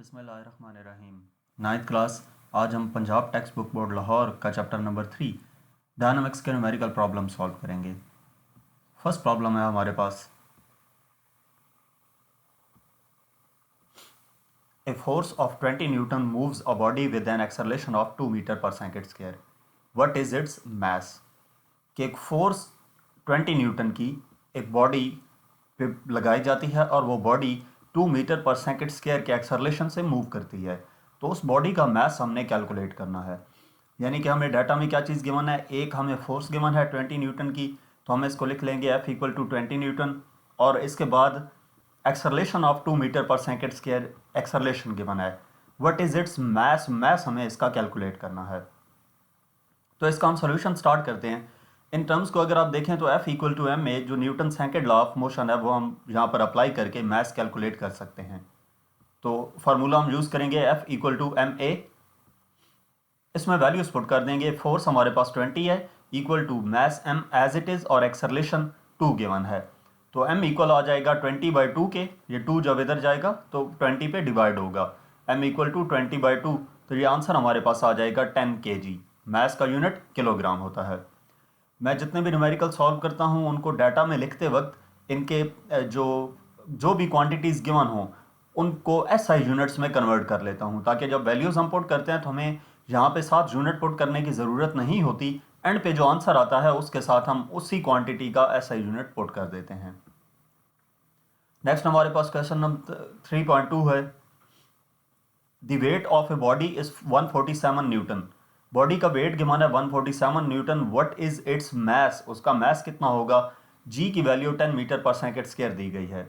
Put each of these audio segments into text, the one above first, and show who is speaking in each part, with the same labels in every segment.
Speaker 1: बिस्मिल्लाहिर्रहमानिर्रहीम। Ninth class. आज हम Punjab text book board Lahore का चैप्टर नंबर 3 डायनामिक्स के न्यूमेरिकल प्रॉब्लम सॉल्व करेंगे। फर्स्ट प्रॉब्लम है हमारे पास, a force of 20 newton moves a body with an acceleration of 2 metre पर second square, what is its mass. कि एक फोर्स 20 न्यूटन की एक बॉडी पे लगाई जाती है और वो बॉडी 2 मीटर पर सेकेंड स्क्वायर के एक्सेलरेशन से मूव करती है, तो उस बॉडी का मास हमने कैलकुलेट करना है। यानी कि हमें डाटा में क्या चीज़ गिवन है, एक हमें फोर्स गिवन है 20 न्यूटन की, तो हम इसको लिख लेंगे F इक्वल टू 20 न्यूटन, और इसके बाद एक्सेलरेशन ऑफ 2 मीटर पर सेकेंड स्क्वायर एक्सेलरेशन गिवन है। व्हाट इज इट्स मास, मास हमें इसका कैलकुलेट करना है। तो इसका हम सोल्यूशन स्टार्ट करते हैं। इन टर्म्स को अगर आप देखें तो F equal to M a, जो Newton second law of motion है, वो हम यहाँ पर अप्लाई करके मास कैलकुलेट कर सकते हैं। तो फार्मूला हम यूज़ करेंगे F equal to M A. इसमें वैल्यूज पुट कर देंगे। फोर्स हमारे पास 20 है, equal to mass m as it is, और एक्सेलरेशन 2 गिवन है। तो m इक्वल आ जाएगा 20/2 के, ये 2 जब इधर जाएगा तो 20 पे डिवाइड होगा, m इक्वल टू 20/2, तो ये आंसर हमारे पास आ जाएगा 10 kg। मास का यूनिट किलोग्राम होता है। मैं जितने भी न्यूमेरिकल सॉल्व करता हूँ उनको डाटा में लिखते वक्त इनके जो भी क्वांटिटीज़ गिवन हों उनको SI यूनिट्स में कन्वर्ट कर लेता हूँ, ताकि जब वैल्यूज़ हम पुट करते हैं तो हमें यहाँ पे 7 यूनिट पुट करने की ज़रूरत नहीं होती। एंड पे जो आंसर आता है उसके साथ हम उसी क्वांटिटी का SI यूनिट पुट कर देते हैं। नेक्स्ट हमारे पास क्वेश्चन नंबर 3.2 है। The weight of a body is 147 newton. Body का वेट गिवन है 147 newton. What is its mass, उसका मास कितना होगा। जी की वैल्यू 10 मीटर पर सेकेंड स्क्वायर दी गई है।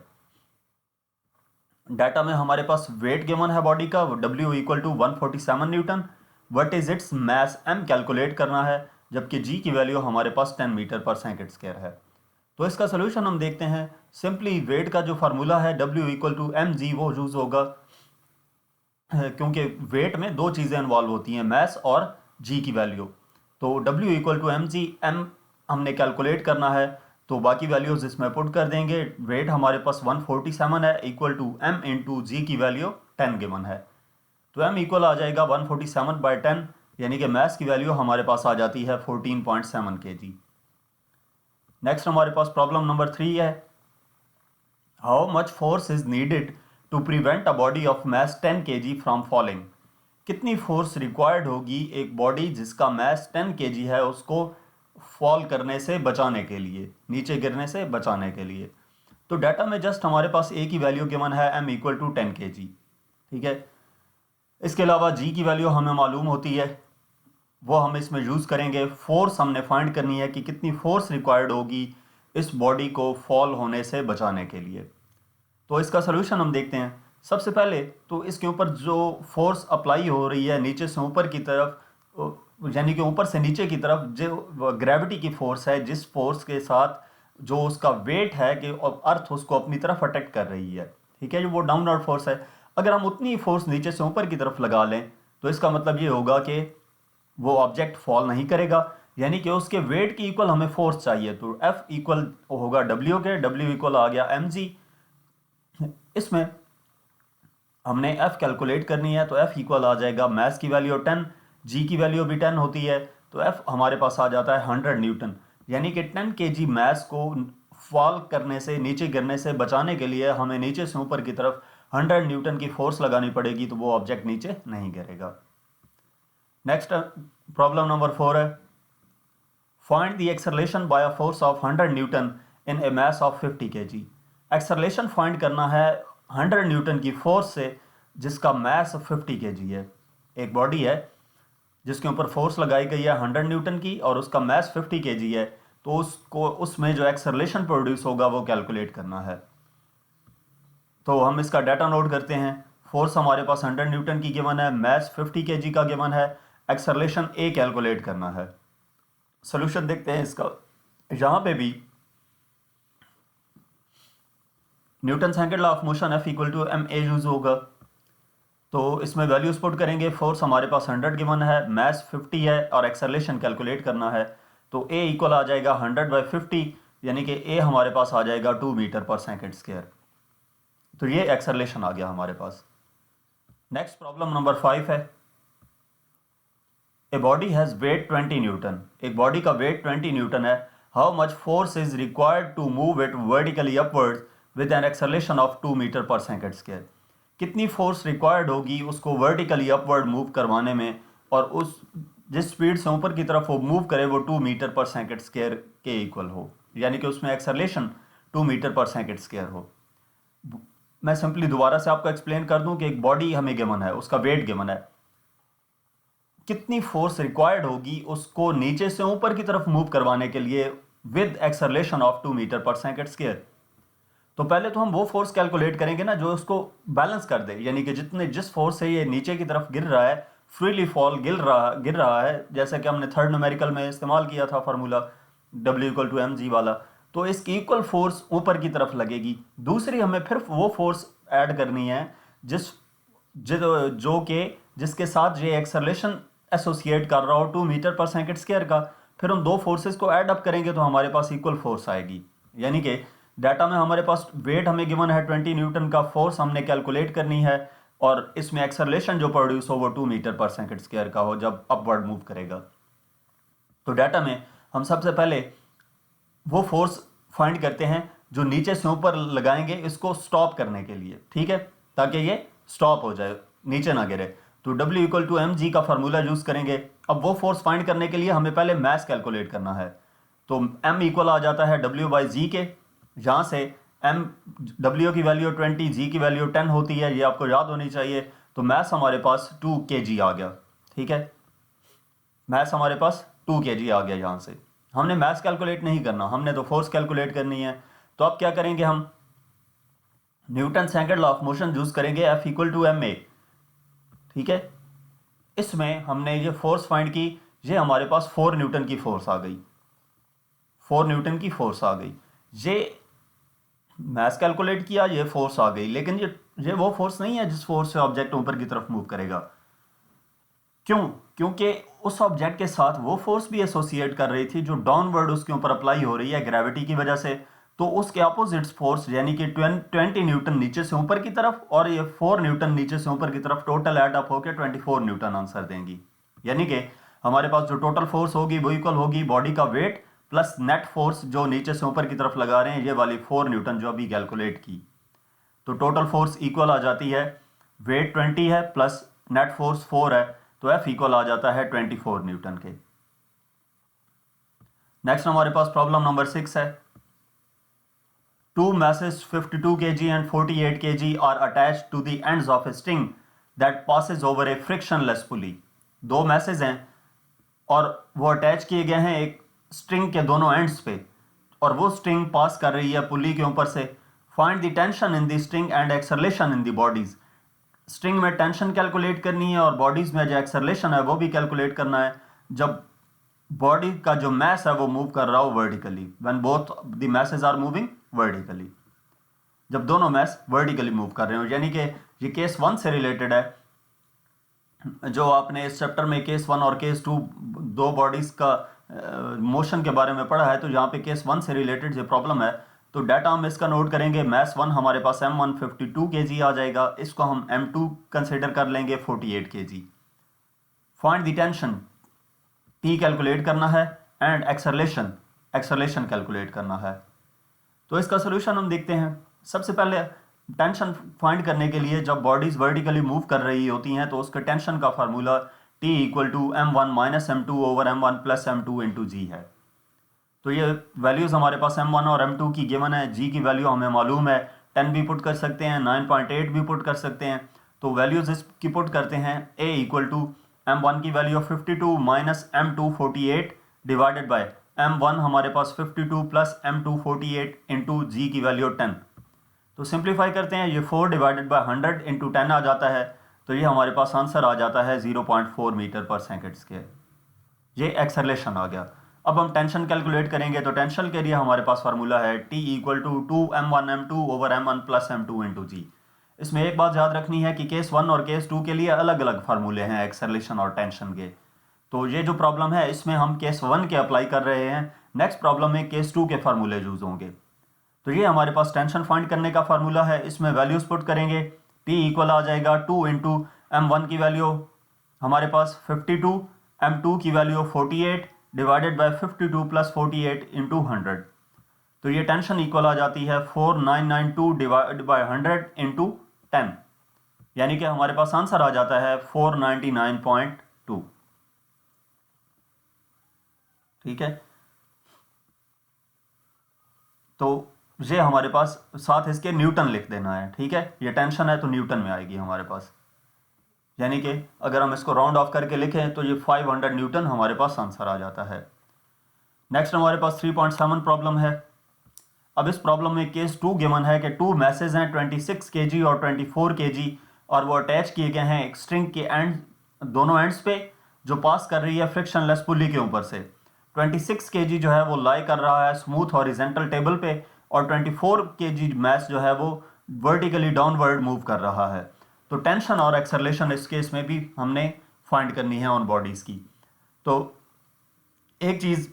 Speaker 1: डाटा में हमारे पास वेट गिवन है बॉडी का, W equal to 147 newton. What is its mass, M calculate करना है, जबकि जी की वैल्यू हमारे पास 10 मीटर पर सेकेंड स्क्वायर है। तो इसका सोल्यूशन हम देखते हैं। सिंपली वेट का जो फार्मूला है W इक्वल टू mg वो यूज होगा, क्योंकि वेट में दो चीज़ें इन्वॉल्व होती हैं, मास और जी की वैल्यू। तो W equal to mg, M हमने कैलकुलेट करना है, तो बाकी वैल्यूज इसमें पुट कर देंगे। वेट हमारे पास 147 है, इक्वल टू M इंटू जी की वैल्यू 10 गिवन है, तो M इक्वल आ जाएगा 147/10, यानी कि मास की वैल्यू हमारे पास आ जाती है 14.7 kg। नेक्स्ट हमारे पास प्रॉब्लम नंबर 3 है। How much force is needed to prevent a body of mass 10 kg from falling. कितनी फोर्स रिक्वायर्ड होगी एक बॉडी जिसका मास 10 kg है उसको फॉल करने से बचाने के लिए, नीचे गिरने से बचाने के लिए। तो डाटा में जस्ट हमारे पास एक ही वैल्यू गिवन है, M इक्वल टू 10 kg। ठीक है, इसके अलावा जी की वैल्यू हमें मालूम होती है, वो हम इसमें यूज़ करेंगे। फोर्स हमने फाइंड करनी है कि कितनी फोर्स रिक्वायर्ड होगी इस बॉडी को फॉल होने से बचाने के लिए। तो इसका सोल्यूशन हम देखते हैं। सबसे पहले तो इसके ऊपर जो फोर्स अप्लाई हो रही है नीचे से ऊपर की तरफ, यानी कि ऊपर से नीचे की तरफ जो ग्रेविटी की फोर्स है, जिस फोर्स के साथ जो उसका वेट है कि अर्थ उसको अपनी तरफ अट्रैक्ट कर रही है, ठीक है, जो वो डाउनवर्ड फोर्स है, अगर हम उतनी फोर्स नीचे से ऊपर की तरफ लगा लें तो इसका मतलब ये होगा कि वो ऑब्जेक्ट फॉल नहीं करेगा, यानी कि उसके वेट की इक्वल हमें फोर्स चाहिए। तो F इक्वल होगा W के, W इक्वल आ गया mg। इसमें हमने F कैलकुलेट करनी है, तो F इक्वल आ जाएगा मास की वैल्यू 10, G की वैल्यू भी 10 होती है, तो F हमारे पास आ जाता है 100 न्यूटन। यानी कि 10 kg मास को फॉल करने से, नीचे गिरने से बचाने के लिए हमें नीचे से ऊपर की तरफ 100 न्यूटन की फोर्स लगानी पड़ेगी, तो वो ऑब्जेक्ट नीचे नहीं गिरेगा। नेक्स्ट प्रॉब्लम नंबर 4 है। Find the acceleration by a force of 100 newton in a mass of 50 kg। Acceleration find करना है 100 न्यूटन की फोर्स से जिसका मास 50 kg है। एक बॉडी है जिसके ऊपर फोर्स लगाई गई है 100 न्यूटन की और उसका मास 50 kg है, तो उसको उसमें जो एक्सेलरेशन प्रोड्यूस होगा वो कैलकुलेट करना है। तो हम इसका डाटा नोट करते हैं। फोर्स हमारे पास 100 न्यूटन की गिवन है, मास 50 kg का गिवन है, एक्सेलरेशन A कैलकुलेट करना है। सोल्यूशन देखते हैं इसका। यहाँ पे भी newton second law of motion F equal to M A use होगा, तो इसमें वैल्यूज पुट करेंगे। फोर्स हमारे पास 100 गिवन है, मास 50 है और एक्सेलरेशन कैलकुलेट करना है, तो A इक्वल आ जाएगा 100/50, यानी कि A हमारे पास आ जाएगा 2 मीटर पर सेकेंड स्क्वायर। तो ये एक्सेलरेशन आ गया हमारे पास। नेक्स्ट प्रॉब्लम नंबर 5 है, a body has weight 20 newton. एक बॉडी का वेट 20 न्यूटन है। How much force is required to move it vertically upwards with an acceleration of 2 metre पर सेकेंड स्क्वायर। कितनी फोर्स रिक्वायर्ड होगी उसको वर्टिकली अपवर्ड मूव करवाने में, और उस जिस स्पीड से ऊपर की तरफ वो मूव करे वो 2 मीटर पर सेकेंड स्क्वायर के इक्वल हो, यानी कि उसमें एक्सेलरेशन 2 मीटर पर सेकेंड स्क्वायर हो। मैं सिंपली दोबारा से आपको एक्सप्लेन कर दूं कि एक बॉडी हमें गिवन है, उसका वेट गिवन है, कितनी फोर्स रिक्वायर्ड होगी उसको नीचे से ऊपर की तरफ मूव करवाने के लिए विद एक्सेलरेशन ऑफ 2 मीटर पर सेकेंड स्क्वायर। तो पहले तो हम वो फोर्स कैलकुलेट करेंगे ना जो उसको बैलेंस कर दे, यानी कि जिस फोर्स से ये नीचे की तरफ गिर रहा है, फ्रीली फॉल गिर रहा है, जैसा कि हमने थर्ड न्यूमेरिकल में इस्तेमाल किया था फार्मूला W=mg वाला, तो इसकी इक्वल फोर्स ऊपर की तरफ लगेगी। दूसरी हमें फिर वो फोर्स ऐड करनी है जिसके साथ ये एक्सेलरेशन एसोसिएट कर रहा हो 2 मीटर पर सेकेंड स्क्वायर का। फिर उन दो फोर्सेस को ऐड अप करेंगे तो हमारे पास इक्वल फोर्स आएगी। यानी कि डाटा में हमारे पास वेट हमें गिवन है 20 न्यूटन का, फोर्स हमने कैलकुलेट करनी है, और इसमें एक्सेलरेशन जो प्रोड्यूस हो वो 2 मीटर पर सेकेंड स्क्वायर का हो जब अपवर्ड मूव करेगा। तो डाटा में हम सबसे पहले वो फोर्स फाइंड करते हैं जो नीचे से ऊपर लगाएंगे इसको स्टॉप करने के लिए, ठीक है, ताकि ये स्टॉप हो जाए, नीचे ना गिरे। तो W=mg का फार्मूला यूज करेंगे। अब वो फोर्स फाइंड करने के लिए हमें पहले मास कैलकुलेट करना है। तो m इक्वल आ जाता है W/g के। यहाँ से W की वैल्यू 20, g की वैल्यू 10 होती है, ये आपको याद होनी चाहिए। तो मास हमारे पास 2 kg आ गया, ठीक है, मास हमारे पास 2 kg आ गया। यहाँ से हमने मास कैलकुलेट नहीं करना, हमने तो फोर्स कैलकुलेट करनी है। तो अब क्या करेंगे, हम Newton second law of motion use करेंगे, F=ma, ठीक है। इसमें हमने ये फोर्स फाइंड की, ये हमारे पास 4 न्यूटन की फोर्स आ गई, 4 न्यूटन की फोर्स आ गई। ये मास कैलकुलेट किया, ये फोर्स आ गई, लेकिन ये वो फोर्स नहीं है जिस फोर्स से ऑब्जेक्ट ऊपर की तरफ मूव करेगा। क्यों? क्योंकि उस ऑब्जेक्ट के साथ वो फोर्स भी एसोसिएट कर रही थी जो डाउनवर्ड उसके ऊपर अप्लाई हो रही है ग्रेविटी की वजह से। तो उसके अपोजिट फोर्स यानी कि 20 न्यूटन नीचे से ऊपर की तरफ और ये 4 न्यूटन नीचे से ऊपर की तरफ, टोटल ऐड अप होकर 24 न्यूटन आंसर देंगी। यानी कि हमारे पास जो टोटल फोर्स होगी वो इक्वल होगी बॉडी का वेट प्लस नेट फोर्स जो नीचे से ऊपर की तरफ लगा रहे हैं, ये वाली 4 न्यूटन जो अभी कैलकुलेट की। तो टोटल फोर्स इक्वल आ जाती है, वेट 20 है प्लस नेट फोर्स 4 है, तो F इक्वल आ जाता है 24 न्यूटन के। नेक्स्ट हमारे पास प्रॉब्लम नंबर 6 है। Two masses 52 kg and 48 kg are attached to the ends of a string that passes over a frictionless pulley. दो मैसेज हैं और वो अटैच किए गए हैं एक स्ट्रिंग के दोनों एंड्स पे, और वो स्ट्रिंग पास कर रही है पुली के ऊपर से। Find the tension in the string and acceleration in the bodies. String में टेंशन कैलकुलेट करनी है और बॉडीज में जो एक्सेलरेशन है वो भी कैलकुलेट करना है जब बॉडी का जो मैस है वो मूव कर रहा हो vertically, when both the masses are moving vertically, जब दोनों मैस वर्टिकली मूव कर रहे हो। यानी कि ये केस 1 से रिलेटेड है, जो आपने इस चैप्टर में केस 1 और केस 2 दो बॉडीज का मोशन के बारे में पढ़ा है, तो यहाँ पे केस 1 से रिलेटेड जो प्रॉब्लम है, तो डाटा हम इसका नोट करेंगे। मैस 1 हमारे पास M1 52 kg आ जाएगा, इसको हम M2 कंसिडर कर लेंगे 48 kg। Find the tension, T calculate करना है, एंड एक्सेलरेशन कैलकुलेट करना है। तो इसका सोल्यूशन हम देखते हैं। सबसे पहले टेंशन फाइंड करने के लिए जब बॉडीज वर्टिकली मूव कर रही होती हैं तो उसके टेंशन का formula T=m1 - m2/m1 + m2 × g है। तो ये वैल्यूज़ हमारे पास m1 और m2 की गिवन है, g की वैल्यू हमें मालूम है, 10 भी पुट कर सकते हैं, 9.8 भी पुट कर सकते हैं। तो वैल्यूज़ इसकी पुट करते हैं, A=m1 की value 52 - m2 48 divided by m1 हमारे पास 52 + m2 48 × g की वैल्यू 10। तो सिंप्लीफाई करते हैं, ये 4 डिवाइडेड बाय 100 × 10 आ जाता है, तो ये हमारे पास आंसर आ जाता है 0.4 मीटर पर सेकेंड स्क्वायर। ये एक्सेलरेशन आ गया। अब हम टेंशन कैलकुलेट करेंगे, तो टेंशन के लिए हमारे पास फार्मूला है T=2m1m2/m1 + m2 × g। इसमें एक बात याद रखनी है कि केस 1 और केस 2 के लिए अलग अलग फार्मूले हैं एक्सेलरेशन और टेंशन के। तो ये जो प्रॉब्लम है इसमें हम केस 1 के अप्लाई कर रहे हैं, नेक्स्ट प्रॉब्लम में केस 2 के फार्मूले यूज होंगे। तो ये हमारे पास टेंशन फाइंड करने का फार्मूला है, इसमें वैल्यूज पुट करेंगे, T इक्वल आ जाएगा 2 × m1 की वैल्यू हमारे पास 52, m2 की value 48 divided by 52 plus 48 into 100। तो ये टेंशन इक्वल आ जाती है 4992 डिवाइड बाय 100 इंटू 10, यानी कि हमारे पास आंसर आ जाता है 499.2। ठीक है, तो ये हमारे पास साथ इसके न्यूटन लिख देना है। ठीक है, ये टेंशन है तो न्यूटन में आएगी हमारे पास, यानी कि अगर हम इसको राउंड ऑफ करके लिखें तो ये 500 न्यूटन हमारे पास आंसर आ जाता है। नेक्स्ट हमारे पास 3.7 प्रॉब्लम है। अब इस प्रॉब्लम में केस 2 गिवन है कि 2 मैसेज हैं 26 kg और 24 kg, और वो अटैच किए गए हैं एक स्ट्रिंग के एंड, दोनों एंड्स पे, जो पास कर रही है फ्रिक्शनलेस पुली के ऊपर से। 26 kg जो है वो लाई कर रहा है स्मूथ हॉरिजेंटल टेबल पे, और 24 kg मैस जो है वो वर्टिकली डाउनवर्ड मूव कर रहा है। तो टेंशन और एक्सेलरेशन इस केस में भी हमने फाइंड करनी है ऑन बॉडीज़ की। तो एक चीज़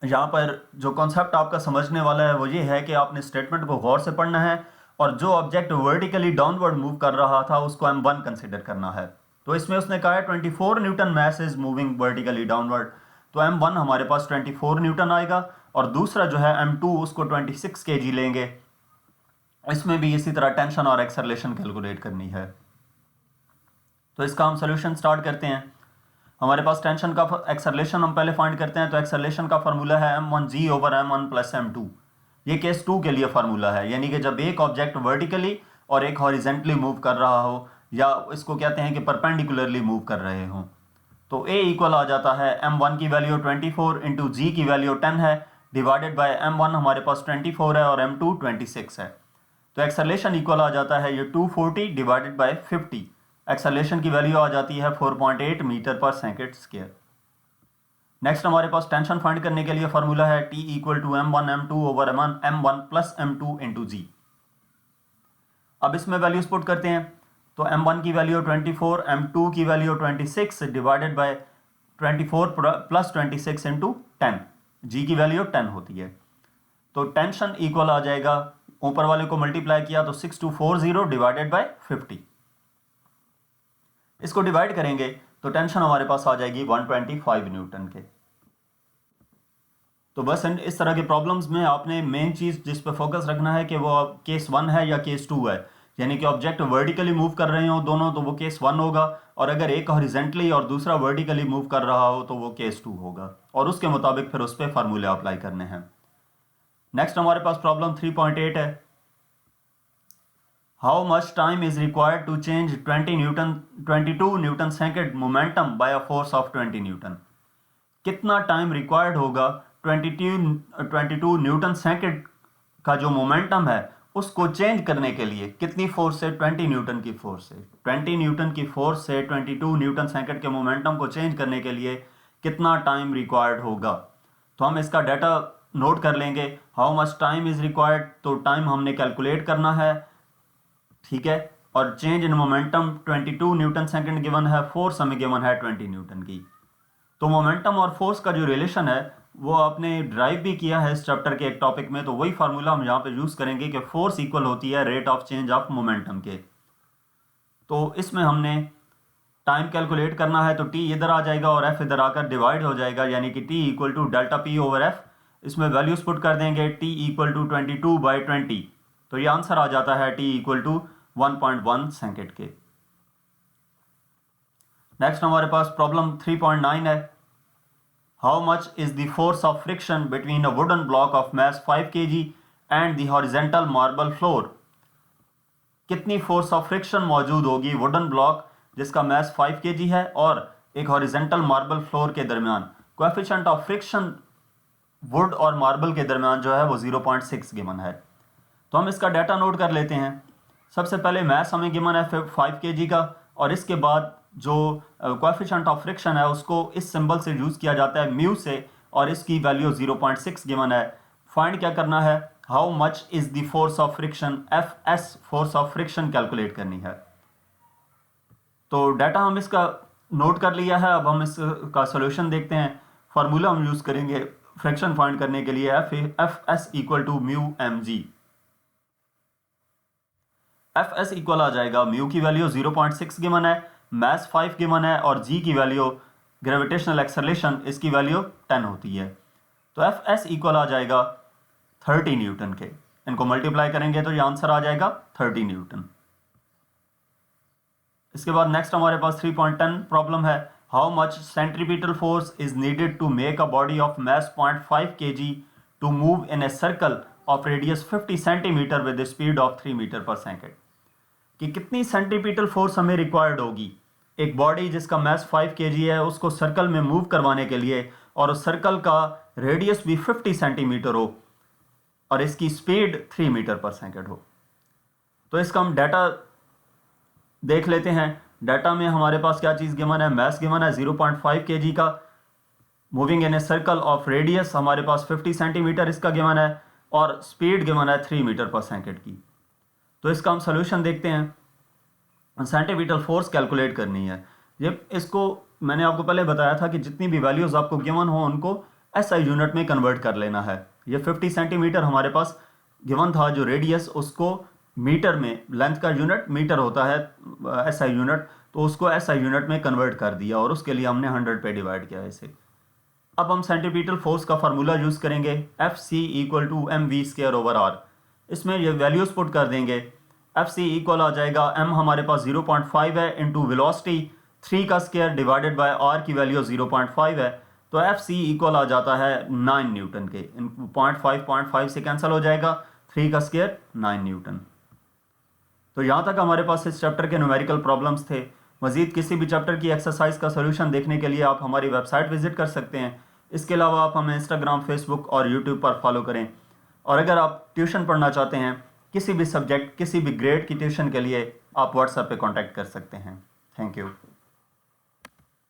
Speaker 1: यहाँ पर जो कॉन्सेप्ट आपका समझने वाला है वो ये है कि आपने स्टेटमेंट को गौर से पढ़ना है, और जो ऑब्जेक्ट वर्टिकली डाउनवर्ड मूव कर रहा था उसको m1 कंसिडर करना है। तो इसमें उसने कहा है 24 newton mass is moving vertically downward, तो m1 हमारे पास 24 न्यूटन आएगा, और दूसरा जो है m2 उसको 26 kg लेंगे। इसमें भी इसी तरह टेंशन और एक्सेलरेशन कैलकुलेट करनी है। तो इसका हम सोल्यूशन स्टार्ट करते हैं। हमारे पास टेंशन का एक्सेलरेशन हम पहले फाइंड करते हैं, तो एक्सेलरेशन का फार्मूला है m1g over m1 plus m2। ये केस 2 के लिए फार्मूला है, यानी कि जब एक ऑब्जेक्ट वर्टिकली और एक हॉरिजेंटली मूव कर रहा हो, या इसको कहते हैं कि परपेंडिकुलरली मूव कर रहे हों, तो A इक्वल आ जाता है m1 की वैल्यू 24 इंटू जी की वैल्यू 10 है, डिवाइडेड बाय m1 हमारे पास 24 है और m2 26 है। तो एक्सेलरेशन इक्वल आ जाता है ये 240 डिवाइडेड बाय 50। एक्सेलरेशन की वैल्यू आ जाती है 4.8 मीटर पर सेकेंड स्क्वायर। नेक्स्ट हमारे पास टेंशन फाइंड करने के लिए फार्मूला है T equal to m1 m2 over m1 plus m2 into g. अब इसमें वैल्यूज पुट करते हैं, तो m1 की वैल्यू 24, m2 की value 26 divided by 24 plus 26 into 10, जी की वैल्यू 10 होती है। तो टेंशन इक्वल आ जाएगा, ऊपर वाले को मल्टीप्लाई किया तो 6240 डिवाइडेड बाय 50। इसको डिवाइड करेंगे तो टेंशन हमारे पास आ जाएगी 125 न्यूटन के। तो बस इस तरह के प्रॉब्लम्स में आपने मेन चीज़ जिस पे फोकस रखना है कि वो केस 1 है या केस 2 है, यानी कि ऑब्जेक्ट वर्टिकली मूव कर रहे हो दोनों तो वो केस 1 होगा, और अगर एक हॉरिजेंटली और दूसरा वर्टिकली मूव कर रहा हो तो वो केस 2 होगा, और उसके मुताबिक फिर उस पर फार्मूले अप्लाई करने हैं। नेक्स्ट हमारे पास प्रॉब्लम 3.8 है। How much time is required to change 22 newton second momentum by a force of 20 newton. कितना टाइम रिक्वायर्ड होगा 22 न्यूटन सेकेंड का जो मोमेंटम है उसको चेंज करने के लिए, कितनी फोर्स से? 20 न्यूटन की फोर्स से। 20 न्यूटन की फोर्स से 22 न्यूटन सेकेंड के मोमेंटम को चेंज करने के लिए कितना टाइम रिक्वायर्ड होगा? तो हम इसका डाटा नोट कर लेंगे। How much time is required, तो टाइम हमने कैलकुलेट करना है, ठीक है, और change in momentum 22 newton second given है, फोर्स हमें गिवन है 20 न्यूटन की। तो मोमेंटम और फोर्स का जो रिलेशन है वो आपने ड्राइव भी किया है इस चैप्टर के एक टॉपिक में, तो वही फार्मूला हम यहाँ पे यूज़ करेंगे कि फोर्स इक्वल होती है rate of change of momentum के। तो इसमें हमने टाइम कैलकुलेट करना है, तो टी इधर आ जाएगा और एफ इधर आकर डिवाइड हो जाएगा, यानी कि T equal to delta P over F. इसमें वैल्यूज पुट कर देंगे, टी इक्वल टू 22/20, तो ये आंसर आ जाता है टी इक्वल टू 1.1 सेकेंड के। नेक्स्ट हमारे पास प्रॉब्लम 3.9 है। How much is the force of friction between a wooden block of mass 5 kg and the horizontal marble floor. कितनी फोर्स ऑफ फ्रिक्शन मौजूद होगी वुडन ब्लॉक जिसका मास 5 kg है और एक हॉरिजेंटल मार्बल फ्लोर के दरमियान? कोएफिशिएंट ऑफ फ्रिक्शन वुड और मार्बल के दरमियान जो है वो 0.6 गिवन है। तो हम इसका डाटा नोट कर लेते हैं। सबसे पहले मास हमें गिवन है 5 kg का, और इसके बाद जो कोएफिशिएंट ऑफ फ्रिक्शन है उसको इस सिंबल से यूज़ किया जाता है म्यू से, और इसकी वैल्यू 0.6 गिवन है। फाइंड क्या करना है? How much is the force of friction, F S force of friction calculate करनी है। तो डाटा हम इसका नोट कर लिया है, अब हम इसका सोल्यूशन देखते हैं। फार्मूला हम यूज़ करेंगे फ्रिक्शन फाइंड करने के लिए, F S equal to mu M G. F S equal आ जाएगा म्यू की वैल्यू 0.6 गिवन है, मैस 5 गिवन है और जी की वैल्यू ग्रेविटेशनल एक्सेलरेशन इसकी वैल्यू 10 होती है। तो एफ एस इक्वल आ जाएगा 30 न्यूटन के। इनको मल्टीप्लाई करेंगे तो ये आंसर आ जाएगा 30 न्यूटन। इसके बाद नेक्स्ट हमारे पास 3.10 प्रॉब्लम है। How much centripetal force is needed to make a body of mass 0.5 kg to move in a circle of radius 50 centimetre with speed of 3 metre पर सेकेंड। कि कितनी सेंट्रीपिटल फोर्स हमें required होगी एक body जिसका मास 5 kg है उसको circle में मूव करवाने के लिए, और उस सर्कल का रेडियस भी 50 सेंटीमीटर हो और इसकी स्पीड 3 मीटर पर सेकेंड हो। तो इसका हम डाटा देख लेते हैं। डाटा में हमारे पास क्या चीज़ गिवन है, मास गिवन है 0.5 kg का, moving in a circle of radius हमारे पास 50 सेंटीमीटर इसका गिवन है, और स्पीड गिवन है 3 मीटर पर सेकेंड की। तो इसका हम सोल्यूशन देखते हैं। सेंटीमीटर फोर्स कैलकुलेट करनी है। ये इसको मैंने आपको पहले बताया था कि जितनी भी वैल्यूज़ आपको गिवन हो उनको एसआई यूनिट में कन्वर्ट कर लेना है। ये 50 सेंटीमीटर हमारे पास गिवन था, जो रेडियस उसको मीटर में, लेंथ का यूनिट मीटर होता है एसआई यूनिट, तो उसको एसआई यूनिट में कन्वर्ट कर दिया और उसके लिए हमने 100 पे डिवाइड किया इसे। अब हम सेंटीमीटर फोर्स का फार्मूला यूज़ करेंगे, F C equal to M V square over R. इसमें ये वैल्यूज़ पुट कर देंगे। एफ सी इक्वल आ जाएगा, एम हमारे पास 0.5 है इंटू वेलोसिटी 3 का स्क्वायर डिवाइडेड बाय आर की वैल्यू 0.5 है, तो एफ सी इक्वल आ जाता है 9 न्यूटन के। 0.5 से कैंसिल हो जाएगा, 3 का स्क्वायर 9 न्यूटन। तो यहाँ तक हमारे पास इस चैप्टर के न्यूमेरिकल प्रॉब्लम्स थे। मज़ीद किसी भी चैप्टर की एक्सरसाइज का सोल्यूशन देखने के लिए आप हमारी वेबसाइट विजिट कर सकते हैं। इसके अलावा आप हमें इंस्टाग्राम, फेसबुक और यूट्यूब पर फॉलो करें। और अगर आप ट्यूशन पढ़ना चाहते हैं किसी भी सब्जेक्ट, किसी भी ग्रेड की ट्यूशन के लिए, आप व्हाट्सएप पे कांटेक्ट कर सकते हैं। Thank you.